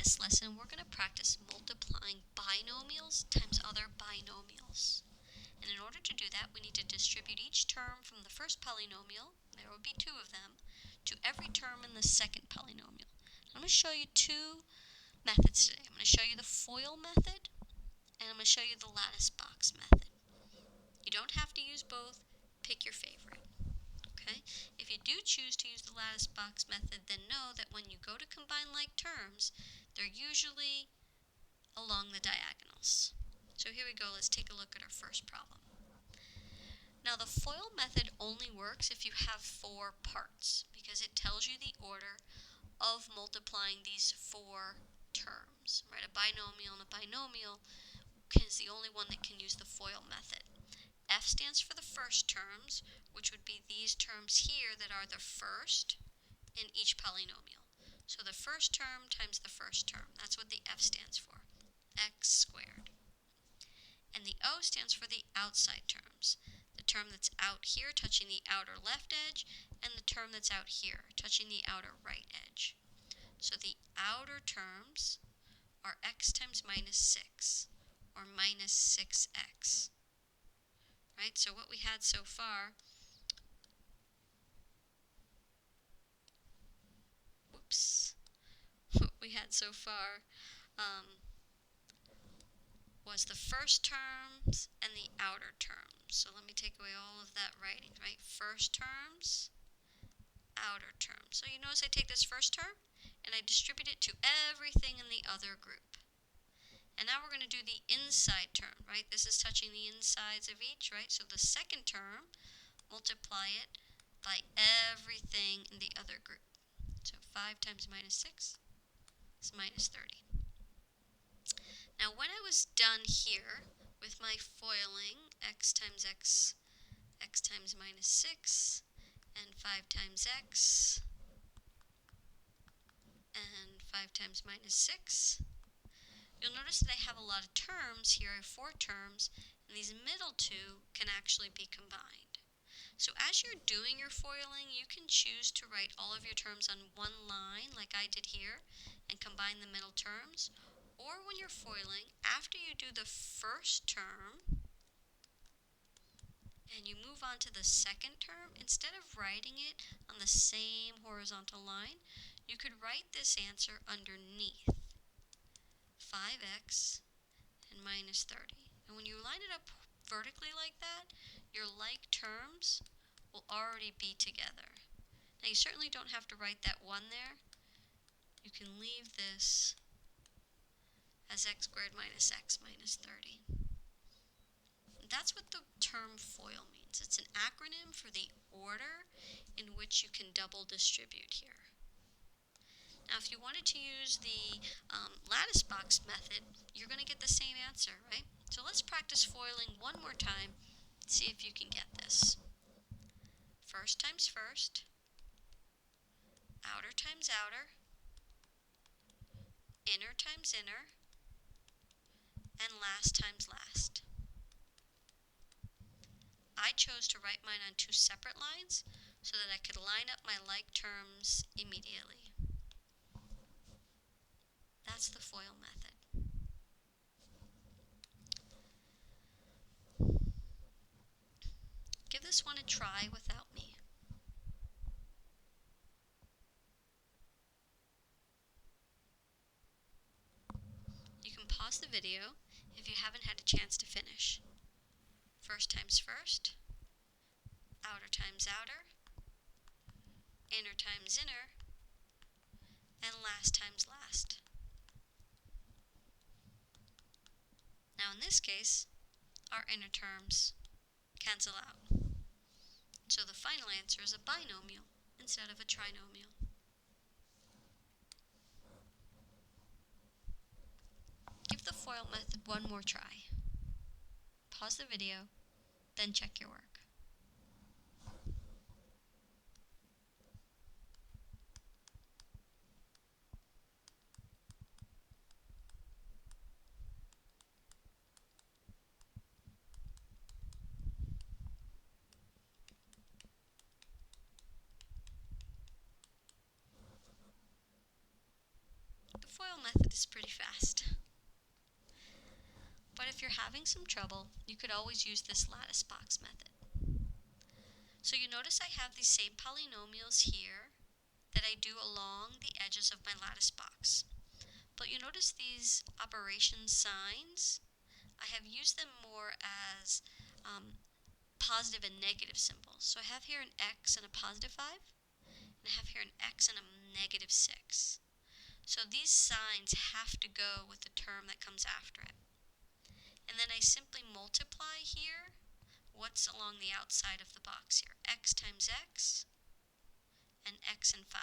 this lesson, we're going to practice multiplying binomials times other binomials. And in order to do that, we need to distribute each term from the first polynomial, there will be two of them, to every term in the second polynomial. I'm going to show you two methods today. I'm going to show you the FOIL method, and I'm going to show you the lattice box method. You don't have to use both, pick your favorite. Okay? If you do choose to use the lattice box method, then know that when you go to combine like terms, they're usually along the diagonals. So here we go, let's take a look at our first problem. Now the FOIL method only works if you have four parts, because it tells you the order of multiplying these four terms, right? A binomial and a binomial is the only one that can use the FOIL method. F stands for the first terms, which would be these terms here that are the first in each polynomial. So the first term times the first term, that's what the F stands for, x squared. And the O stands for the outside terms, the term that's out here touching the outer left edge, and the term that's out here touching the outer right edge. So the outer terms are x times minus 6, or minus 6x. Right, so what we had so far, was the first terms and the outer terms. So let me take away all of that writing, right? First terms, outer terms. So you notice I take this first term and I distribute it to everything in the other group. And now we're going to do the inside term, right? This is touching the insides of each, right? So the second term, multiply it by everything in the other group. So 5 times minus 6 is minus 30. Now when I was done here with my foiling, x times x, x times minus 6, and 5 times x, and 5 times minus 6, you'll notice that I have a lot of terms here. I have 4 terms, and these middle two can actually be combined. So as you're doing your foiling, you can choose to write all of your terms on one line, like I did here, and combine the middle terms. Or when you're foiling, after you do the first term, and you move on to the second term, instead of writing it on the same horizontal line, you could write this answer underneath 5x and minus 30. And when you line it up vertically like that, your like terms will already be together. Now you certainly don't have to write that 1 there. You can leave this as x squared minus x minus 30. And that's what the term FOIL means. It's an acronym for the order in which you can double distribute here. Now if you wanted to use the lattice box method, you're going to get the same answer, right? So let's practice foiling one more time and see if you can get this. First times first, outer times outer, inner times inner, and last times last. I chose to write mine on 2 separate lines so that I could line up my like terms immediately. That's the FOIL method. Give this one a try without me. You can pause the video if you haven't had a chance to finish. First times first, outer times outer, inner times inner, and last times last. Now in this case, our inner terms cancel out. So the final answer is a binomial instead of a trinomial. Give the FOIL method one more try. Pause the video, then check your work. The FOIL method method is pretty fast. But if you're having some trouble, you could always use this lattice box method. So you notice I have these same polynomials here that I do along the edges of my lattice box. But you notice these operation signs, I have used them more as positive and negative symbols. So I have here an x and a positive 5, and I have here an x and a negative 6. So these signs have to go with the term that comes after it. And then I simply multiply here what's along the outside of the box here. X times x and x and 5.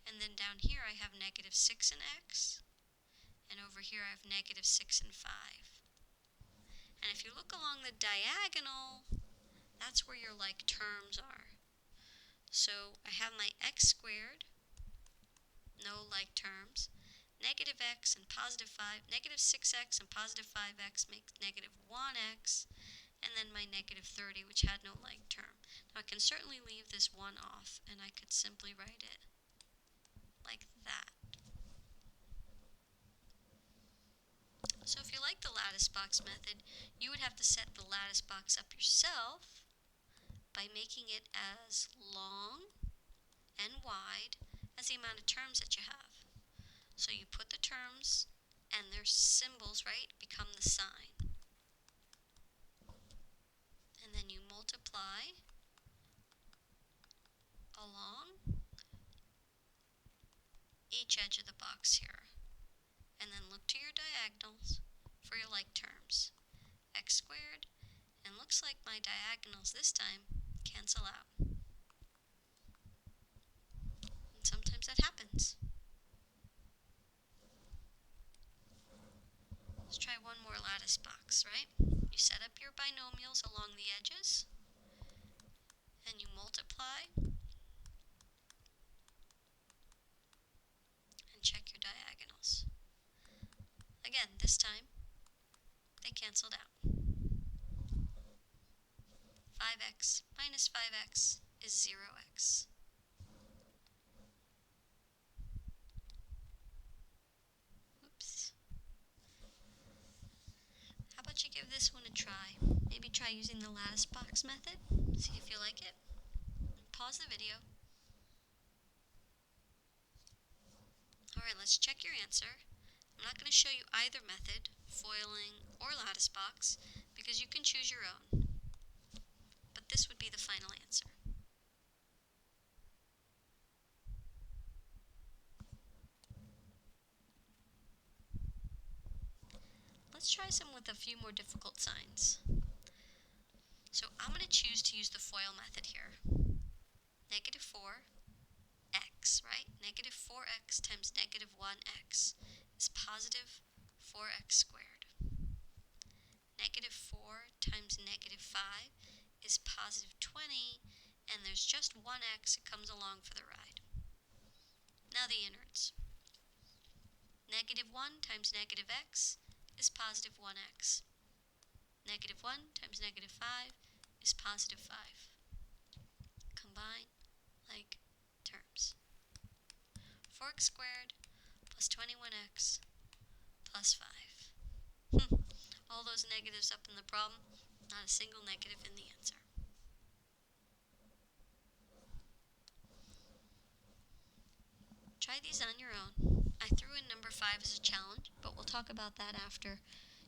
And then down here I have negative 6 and x, and over here I have negative 6 and 5. And if you look along the diagonal, that's where your like terms are. So I have my x squared, no like terms, negative x and positive 5, negative 6x and positive 5x makes negative 1x, and then my negative 30, which had no like term. Now I can certainly leave this 1 off, and I could simply write it like that. So if you like the lattice box method, you would have to set the lattice box up yourself by making it as long and wide as the amount of terms that you have. So you put the terms and their symbols, right, become the sign. And then you multiply along each edge of the box here. And then look to your diagonals for your like terms. X squared, and looks like my diagonals this time cancel out. And sometimes that happens. Let's try one more lattice box, right? You set up your binomials along the edges, and you multiply and check your diagonals. Again, this time, they canceled out. 5x minus 5x is 0x. Oops. How about you give this one a try? Maybe try using the lattice box method. See if you like it. Pause the video. Alright, let's check your answer. I'm not going to show you either method, foiling or lattice box, because you can choose your own. But this would be the final answer. Let's try some with a few more difficult signs. So I'm going to choose to use the FOIL method here. Negative 4x, right? Negative 4x times negative 1x is positive 4x squared. Negative 4 times negative 5 is positive 20, and there's just 1x that comes along for the ride. Now the innards. Negative 1 times negative x is positive 1x. Negative 1 times negative 5 is positive 5. Combine like terms. 4x squared plus 21x plus 5. All those negatives up in the problem, not a single negative in the answer. Try these on your own. I threw in number 5 as a challenge, but we'll talk about that after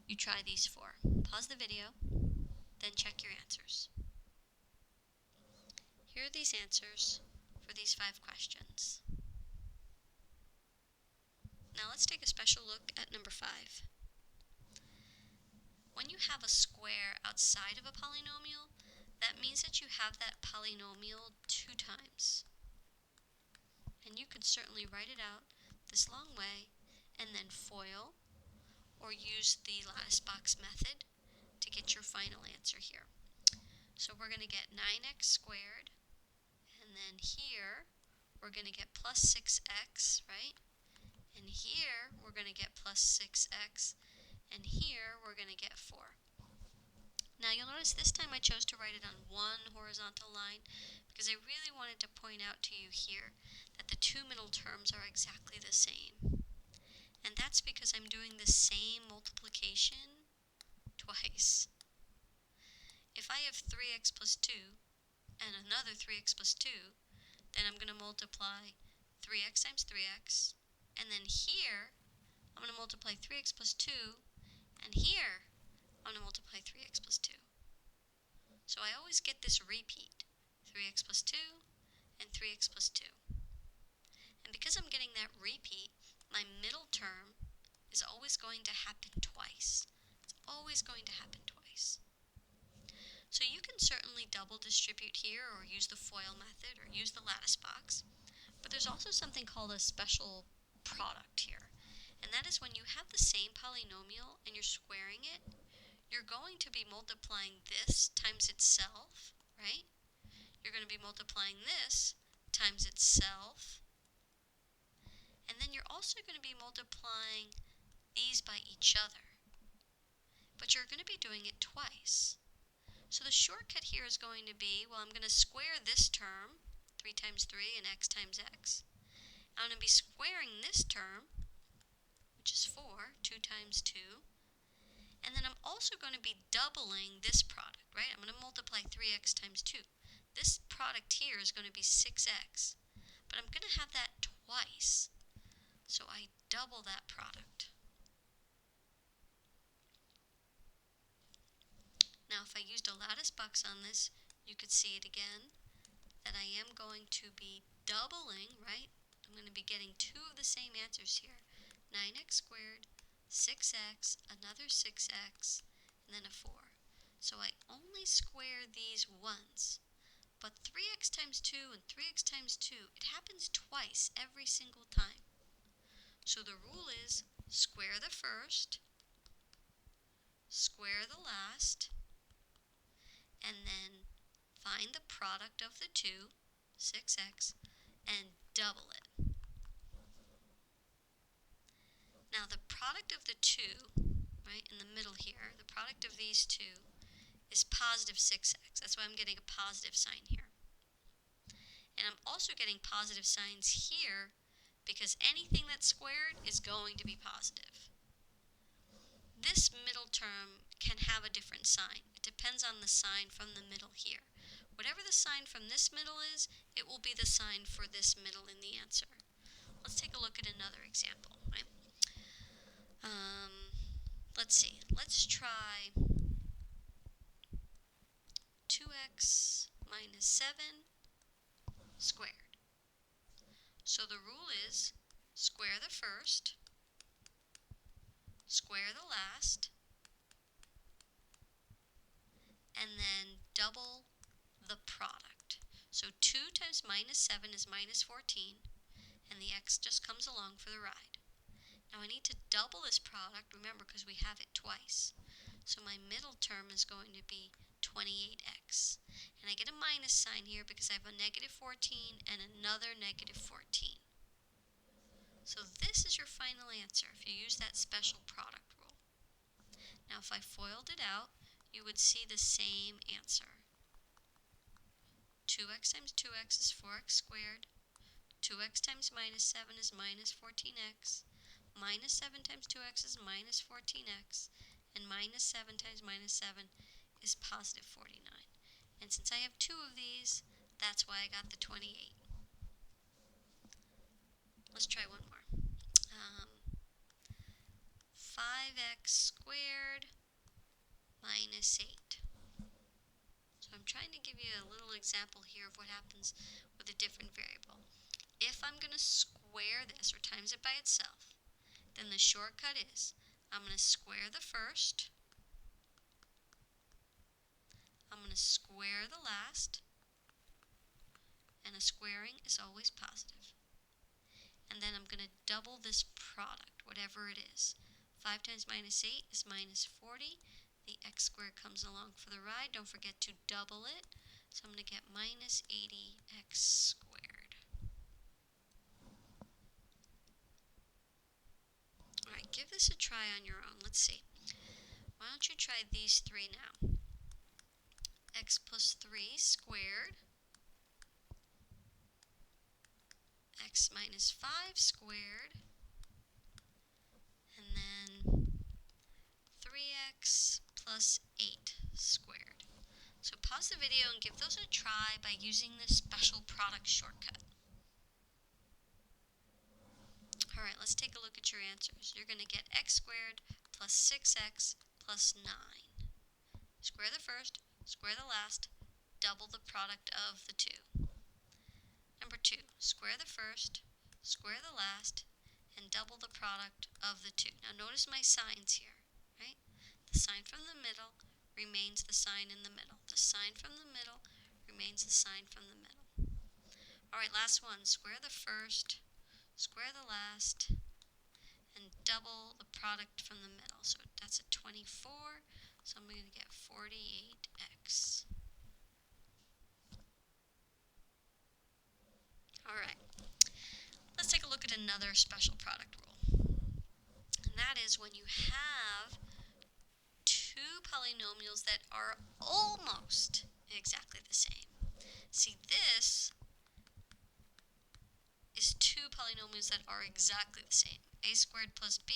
you try these 4. Pause the video, then check your answers. Here are these answers for these 5 questions. Now let's take a special look at number 5. When you have a square outside of a polynomial, that means that you have that polynomial 2 times. And you could certainly write it out this long way and then FOIL or use the lattice box method to get your final answer here. So we're going to get 9x squared, and then here we're going to get plus 6x, right? And here we're going to get plus 6x, and here we're going to get 4. Now you'll notice this time I chose to write it on one horizontal line because I really wanted to point out to you here that the 2 middle terms are exactly the same. And that's because I'm doing the same multiplication twice. If I have 3x plus 2 and another 3x plus 2, then I'm going to multiply 3x times 3x, and then here I'm going to multiply 3x plus 2, and here I'm going to multiply 3x plus 2. So I always get this repeat, 3x plus 2 and 3x plus 2. And because I'm getting that repeat, my middle term is always going to happen twice. It's always going to happen twice. So you can certainly double distribute here or use the FOIL method or use the lattice box. But there's also something called a special product here. And that is when you have the same polynomial and you're squaring it, you're going to be multiplying this times itself, right? You're going to be multiplying this times itself. And then you're also going to be multiplying these by each other. But you're going to be doing it twice. So the shortcut here is going to be, well, I'm going to square this term, 3 times 3 and x times x. I'm going to be squaring this term, which is 4, 2 times 2. And then I'm also going to be doubling this product, right? I'm going to multiply 3x times 2. This product here is going to be 6x. But I'm going to have that twice. So I double that product. Now if I used a lattice box on this, you could see it again, that I am going to be doubling, right? I'm going to be getting two of the same answers here. 9x squared, 6x, another 6x, and then a 4. So I only square these once. But 3x times 2 and 3x times 2, it happens twice every single time. So the rule is square the first, square the last, and then find the product of the two, 6x, and double it. Now the product of the two, right, in the middle here, the product of these two is positive 6x. That's why I'm getting a positive sign here. And I'm also getting positive signs here because anything that's squared is going to be positive. This middle term can have a different sign. It depends on the sign from the middle here. Whatever the sign from this middle is, it will be the sign for this middle in the answer. Let's take a look at another example, right? Let's see. Let's try 2x minus 7 squared. So the rule is square the first, square the last, and then double the product. So 2 times minus 7 is minus 14, and the x just comes along for the ride. Now I need to double this product, remember, because we have it twice. So my middle term is going to be 28x. And I get a minus sign here because I have a negative 14 and another negative 14. So this is your final answer if you use that special product rule. Now if I FOILed it out, you would see the same answer. 2x times 2x is 4x squared. 2x times minus 7 is minus 14x. Minus 7 times 2x is minus 14x. And minus 7 times minus 7 is positive 49. And since I have two of these, that's why I got the 28. Let's try one more. 5x squared minus 8. So I'm trying to give you a little example here of what happens with a different variable. If I'm going to square this or times it by itself, then the shortcut is I'm going to square the first, I'm going to square the last, and a squaring is always positive. And then I'm going to double this product, whatever it is. 5 times minus 8 is minus 40. The x squared comes along for the ride. Don't forget to double it. So I'm going to get minus 80x squared. Alright, give this a try on your own. Let's see. Why don't you try these three now? X plus 3 squared. X minus 5 squared. plus 8 squared. So pause the video and give those a try by using this special product shortcut. Alright, let's take a look at your answers. You're going to get x squared plus 6x plus 9. Square the first, square the last, double the product of the two. Number 2, square the first, square the last, and double the product of the two. Now notice my signs here, right? The sign from the middle remains the sign in the middle. The sign from the middle remains the sign from the middle. Alright, last one. Square the first, square the last, and double the product from the middle. So that's a 24, so I'm going to get 48x. Alright, let's take a look at another special product rule. And that is when you have two polynomials that are almost exactly the same. See, this is two polynomials that are exactly the same. A squared plus b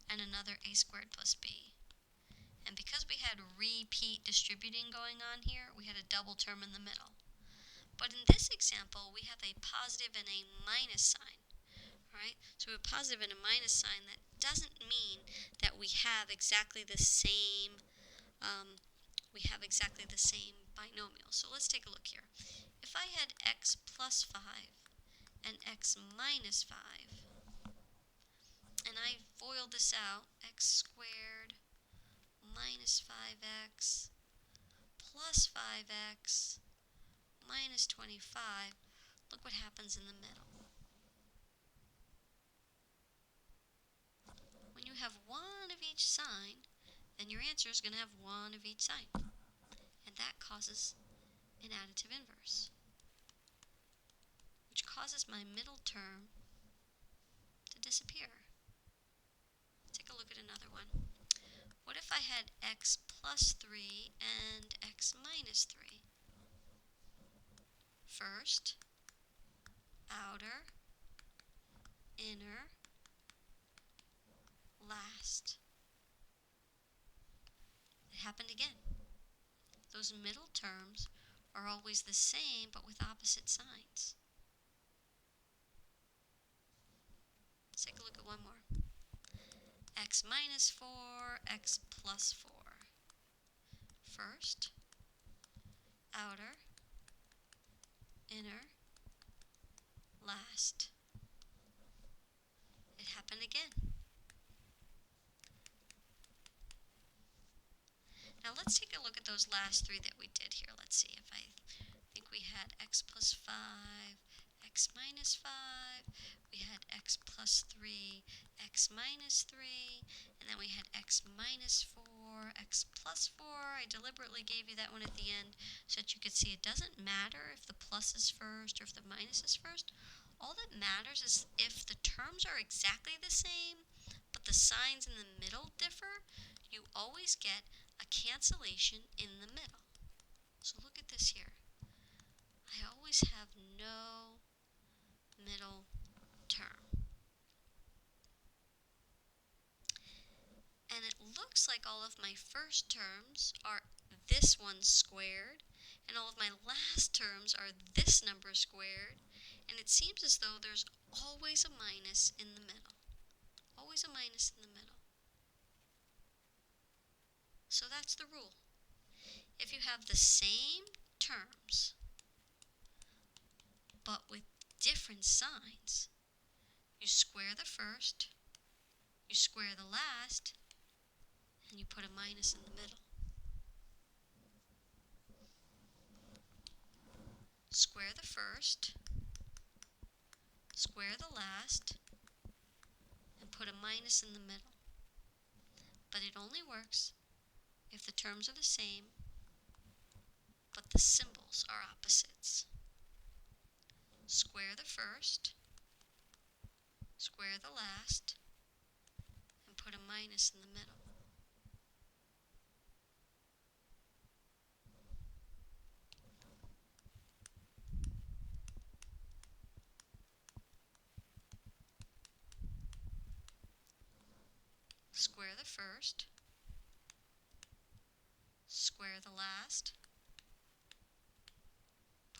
and another a squared plus b. And because we had repeat distributing going on here, we had a double term in the middle. But in this example, we have a positive and a minus sign. Right? So a positive and a minus sign, that doesn't mean that we have exactly the same binomial. So let's take a look here. If I had x plus 5 and x minus 5, and I FOIL this out, x squared minus 5x plus 5x minus 25, look what happens in the middle. When you have one of each sign, then your answer is going to have one of each sign. And that causes an additive inverse, which causes my middle term to disappear. Let's take a look at another one. What if I had x plus 3 and x minus 3? First, outer, inner, last. It happened again. Those middle terms are always the same, but with opposite signs. Let's take a look at one more. X minus 4, x plus 4. First, outer, inner, last. It happened again. Now let's take a look at those last three that we did here. Let's see if I think we had x plus 5, x minus 5, we had x plus 3, x minus 3, and then we had x minus 4, x plus 4. I deliberately gave you that one at the end so that you could see it doesn't matter if the plus is first or if the minus is first. All that matters is if the terms are exactly the same, but the signs in the middle differ, you always get a cancellation in the middle. So look at this here. I always have no middle term. And it looks like all of my first terms are this one squared, and all of my last terms are this number squared, and it seems as though there's always a minus in the middle. Always a minus in the middle. So that's the rule. If you have the same terms, but with different signs, you square the first, you square the last, and you put a minus in the middle. Square the first, square the last, and put a minus in the middle. But it only works if the terms are the same, but the symbols are opposites. Square the first, square the last, and put a minus in the middle. Square the first, square the last,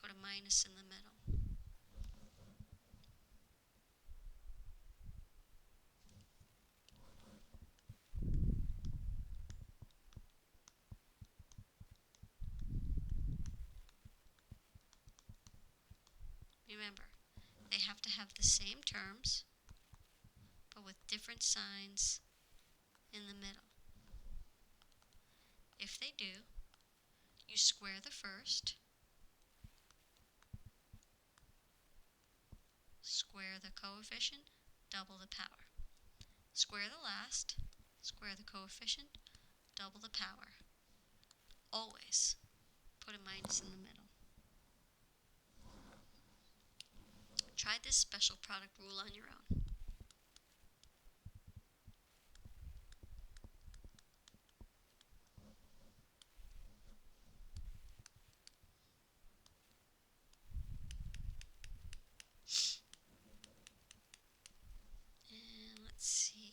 put a minus in the middle. Remember, they have to have the same terms, but with different signs in the middle. If they do, you square the first, square the coefficient, double the power. Square the last, square the coefficient, double the power. Always put a minus in the middle. Try this special product rule on your own. And let's see.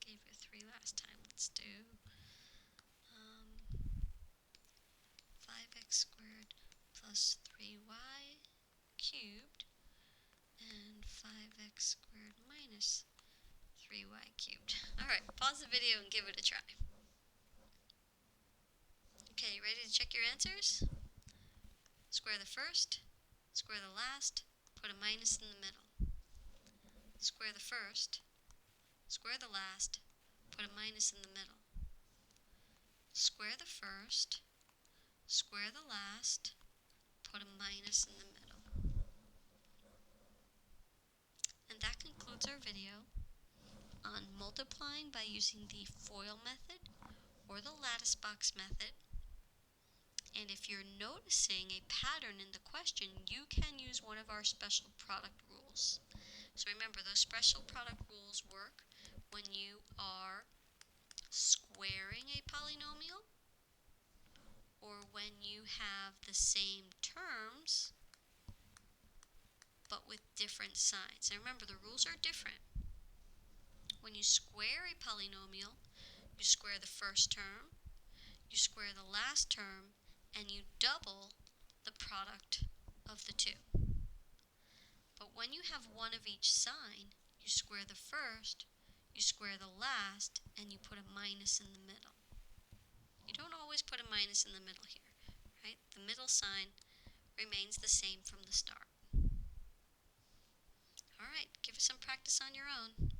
Gave you 3 last time. Let's do 5x squared plus 3y cubed and 5x squared minus 3y cubed. Alright, pause the video and give it a try. Okay, you ready to check your answers? Square the first, square the last, put a minus in the middle. Square the first, square the last, put a minus in the middle. Square the first, square the last, put a minus in the middle. And that concludes our video on multiplying by using the FOIL method or the lattice box method. And if you're noticing a pattern in the question, you can use one of our special product rules. So remember, those special product rules work when you are squaring a polynomial or when you have the same terms but with different signs. And remember, the rules are different. When you square a polynomial, you square the first term, you square the last term, and you double the product of the two. But when you have one of each sign, you square the first, you square the last, and you put a minus in the middle. You don't always put a minus in the middle here, right? The middle sign remains the same from the start. Alright, give it some practice on your own.